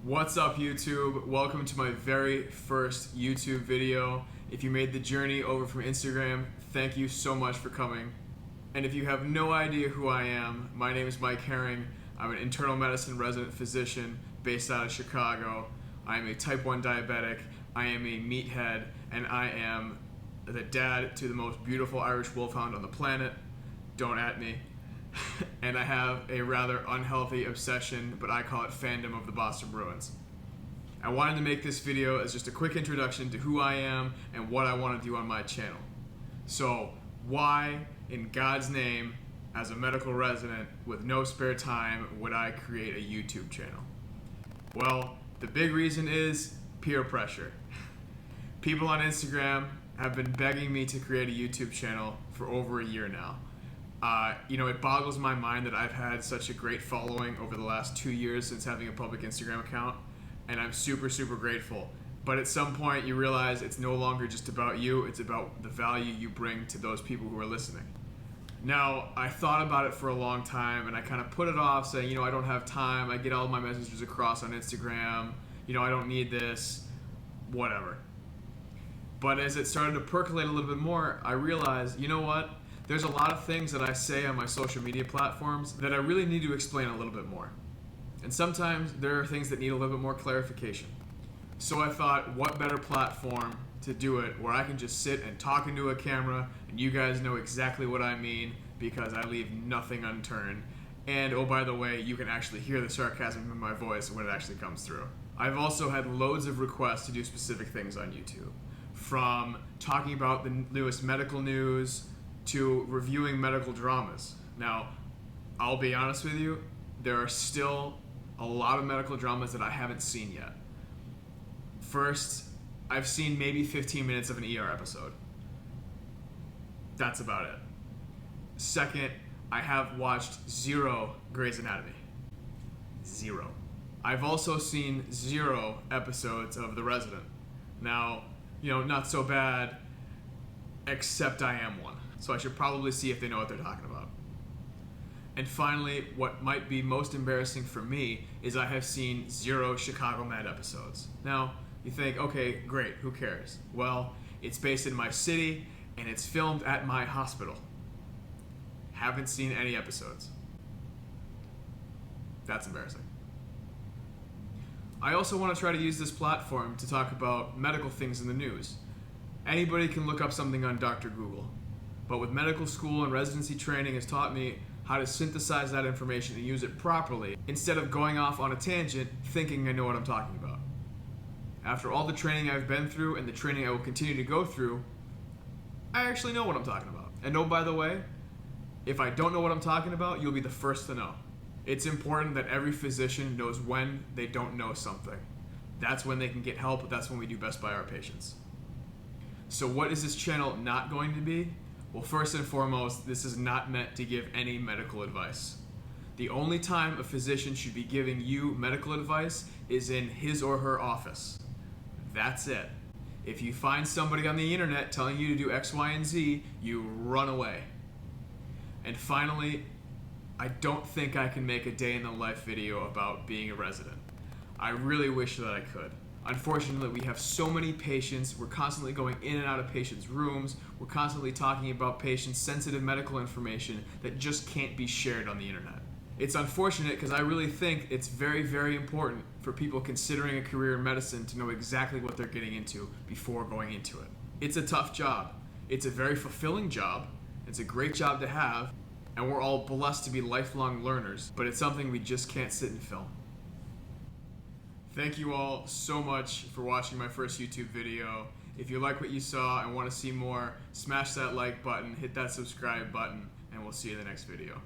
What's up, YouTube? Welcome to my very first YouTube video. If you made the journey over from Instagram, thank you so much for coming. And if you have no idea who I am, my name is Mike Herring. I'm an internal medicine resident physician based out of Chicago. I am a type 1 diabetic, I am a meathead, and I am the dad to the most beautiful Irish wolfhound on the planet. Don't at me. And I have a rather unhealthy obsession, but I call it fandom of the Boston Bruins. I wanted to make this video as just a quick introduction to who I am and what I want to do on my channel. So why in God's name, as a medical resident with no spare time, would I create a YouTube channel? Well, the big reason is peer pressure. People on Instagram have been begging me to create a YouTube channel for over a year now. It boggles my mind that I've had such a great following over the last 2 years since having a public Instagram account, and I'm super grateful. But at some point you realize it's no longer just about you, it's about the value you bring to those people who are listening. Now, I thought about it for a long time and I kind of put it off saying, I don't have time, I get all my messages across on Instagram, I don't need this, whatever. But as it started to percolate a little bit more, I realized, you know what? There's a lot of things that I say on my social media platforms that I really need to explain a little bit more. And sometimes there are things that need a little bit more clarification. So I thought, what better platform to do it where I can just sit and talk into a camera and you guys know exactly what I mean because I leave nothing unturned. And oh, by the way, you can actually hear the sarcasm in my voice when it actually comes through. I've also had loads of requests to do specific things on YouTube. From talking about the newest medical news to reviewing medical dramas. Now, I'll be honest with you, there are still a lot of medical dramas that I haven't seen yet. First, I've seen maybe 15 minutes of an ER episode. That's about it. Second, I have watched 0 Grey's Anatomy. 0. I've also seen 0 episodes of The Resident. Now, not so bad, except I am one. So I should probably see if they know what they're talking about. And finally, what might be most embarrassing for me is I have seen 0 Chicago Med episodes. Now, you think, okay, great, who cares? Well, it's based in my city, and it's filmed at my hospital. Haven't seen any episodes. That's embarrassing. I also want to try to use this platform to talk about medical things in the news. Anybody can look up something on Dr. Google. But with medical school and residency training has taught me how to synthesize that information and use it properly instead of going off on a tangent thinking I know what I'm talking about. After all the training I've been through and the training I will continue to go through, I actually know what I'm talking about. And oh, by the way, if I don't know what I'm talking about, you'll be the first to know. It's important that every physician knows when they don't know something. That's when they can get help, that's when we do best by our patients. So what is this channel not going to be? Well, first and foremost, this is not meant to give any medical advice. The only time a physician should be giving you medical advice is in his or her office. That's it. If you find somebody on the internet telling you to do X, Y, and Z, you run away. And finally, I don't think I can make a day in the life video about being a resident. I really wish that I could. Unfortunately, we have so many patients, we're constantly going in and out of patients' rooms, we're constantly talking about patients' sensitive medical information that just can't be shared on the internet. It's unfortunate because I really think it's very important for people considering a career in medicine to know exactly what they're getting into before going into it. It's a tough job. It's a very fulfilling job. It's a great job to have, and we're all blessed to be lifelong learners, but it's something we just can't sit and film. Thank you all so much for watching my first YouTube video. If you like what you saw and want to see more, smash that like button, hit that subscribe button, and we'll see you in the next video.